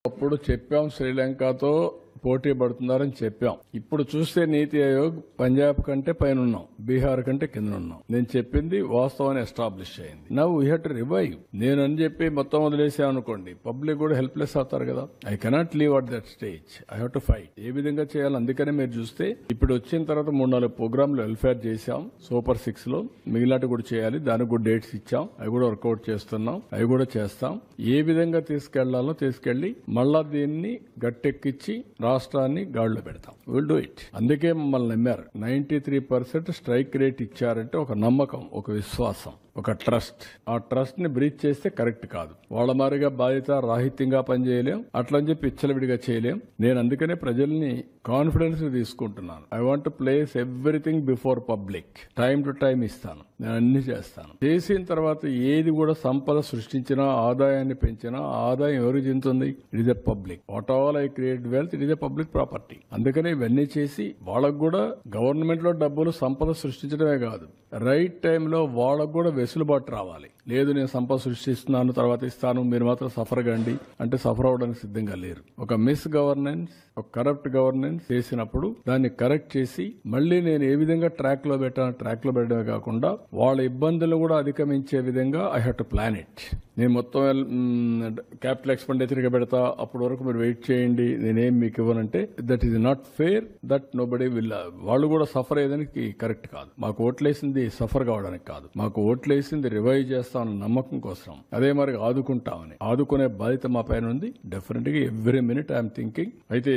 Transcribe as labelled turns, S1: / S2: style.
S1: అప్పుడు చెప్పాం శ్రీలంకతో పోటీ పడుతున్నారని చెప్పాం. ఇప్పుడు చూస్తే నీతి ఆయోగ్ పంజాబ్ కంటే పైన ఉన్నాం, బీహార్ కంటే కింద ఉన్నాం. నేను చెప్పింది వాస్తవాన్ని ఎస్టాబ్లిష్ అయింది. Now we have to revive. నేను అని చెప్పి మొత్తం వదిలేసామనుకోండి, పబ్లిక్ కూడా హెల్ప్లెస్ అవుతారు కదా. I cannot leave at that stage. I have to fight. ఏ విధంగా చేయాలి? అందుకనే మీరు చూస్తే ఇప్పుడు వచ్చిన తర్వాత 3-4 ప్రోగ్రాంలు వెల్ఫేర్ చేశాం. సూపర్ 6 లో మిగిలినట్టు కూడా చేయాలి. దానికి కూడా డేట్స్ ఇచ్చాం. అవి కూడా వర్కౌట్ చేస్తున్నాం. అవి కూడా చేస్తాం. ఏ విధంగా తీసుకెళ్లాలో తీసుకెళ్లి మళ్ళా దీన్ని గట్టెక్కించి రాష్ట్రాన్ని గాడిలో పెడతాం. Will do it. అందుకే మమ్మల్ని నమ్మారు. 93% స్ట్రైక్ రేట్ ఇచ్చారంటే ఒక నమ్మకం, ఒక విశ్వాసం, ఒక ట్రస్ట్. ఆ ట్రస్ట్ ని బ్రీచ్ చేస్తే కరెక్ట్ కాదు. వాళ్ళ మారిగా బాధ్యత రాహిత్యంగా పనిచేయలేం, అట్లని చెప్పి ఇచ్చలవిడిగా చేయలేం. నేను అందుకనే ప్రజల్ని కాన్ఫిడెన్స్ తీసుకుంటున్నాను. I want to place everything before public. Time to time ఇస్తాను. నేను అన్ని చేస్తాను. చేసిన తర్వాత ఏది కూడా సంపద సృష్టించినా, ఆదాయాన్ని పెంచినా, ఆదాయం ఎవరికి చెందుతుంది? It is a public. What all I create wealth, it is a public property. అందుకనే ఇవన్నీ చేసి వాళ్ళకు కూడా గవర్నమెంట్ లో డబ్బులు సంపద సృష్టించడమే కాదు, రైట్ టైంలో వాళ్ళకు కూడా వెసులుబాటు రావాలి. లేదు నేను సంపద సృష్టిస్తున్నాను తర్వాత ఇస్తాను, మీరు మాత్రం సఫర్ కండి అంటే సఫర్ అవడానికి సిద్ధంగా లేరు. ఒక మిస్ గవర్నెన్స్, ఒక కరప్ట్ గవర్నెన్స్ చేసినప్పుడు దాన్ని కరెక్ట్ చేసి మళ్లీ నేను ఏ విధంగా ట్రాక్ లో పెట్టడమే కాకుండా వాళ్ళ ఇబ్బందులు కూడా అధిగమించే విధంగా I have to plan it. నేను మొత్తం క్యాపిటల్ ఎక్స్పెండిచర్ గా పెడతా, అప్పటి వరకు మీరు వెయిట్ చేయండి, నేనేం మీకు ఇవ్వనంటే that is not fair. That nobody will. వాళ్ళు కూడా సఫర్ అయ్యేదానికి కరెక్ట్ కాదు. మాకు ఓట్లేసింది సఫర్ కావడానికి కాదు, మాకు ఓట్లేసింది రివైవ్ చేస్తామన్న నమ్మకం కోసం. అదే మరి ఆదుకుంటామని, ఆదుకునే బాధ్యత మా పైన ఉంది. డెఫినెట్ గా ఎవ్రీ మినిట్ ఐఎమ్ థింకింగ్. అయితే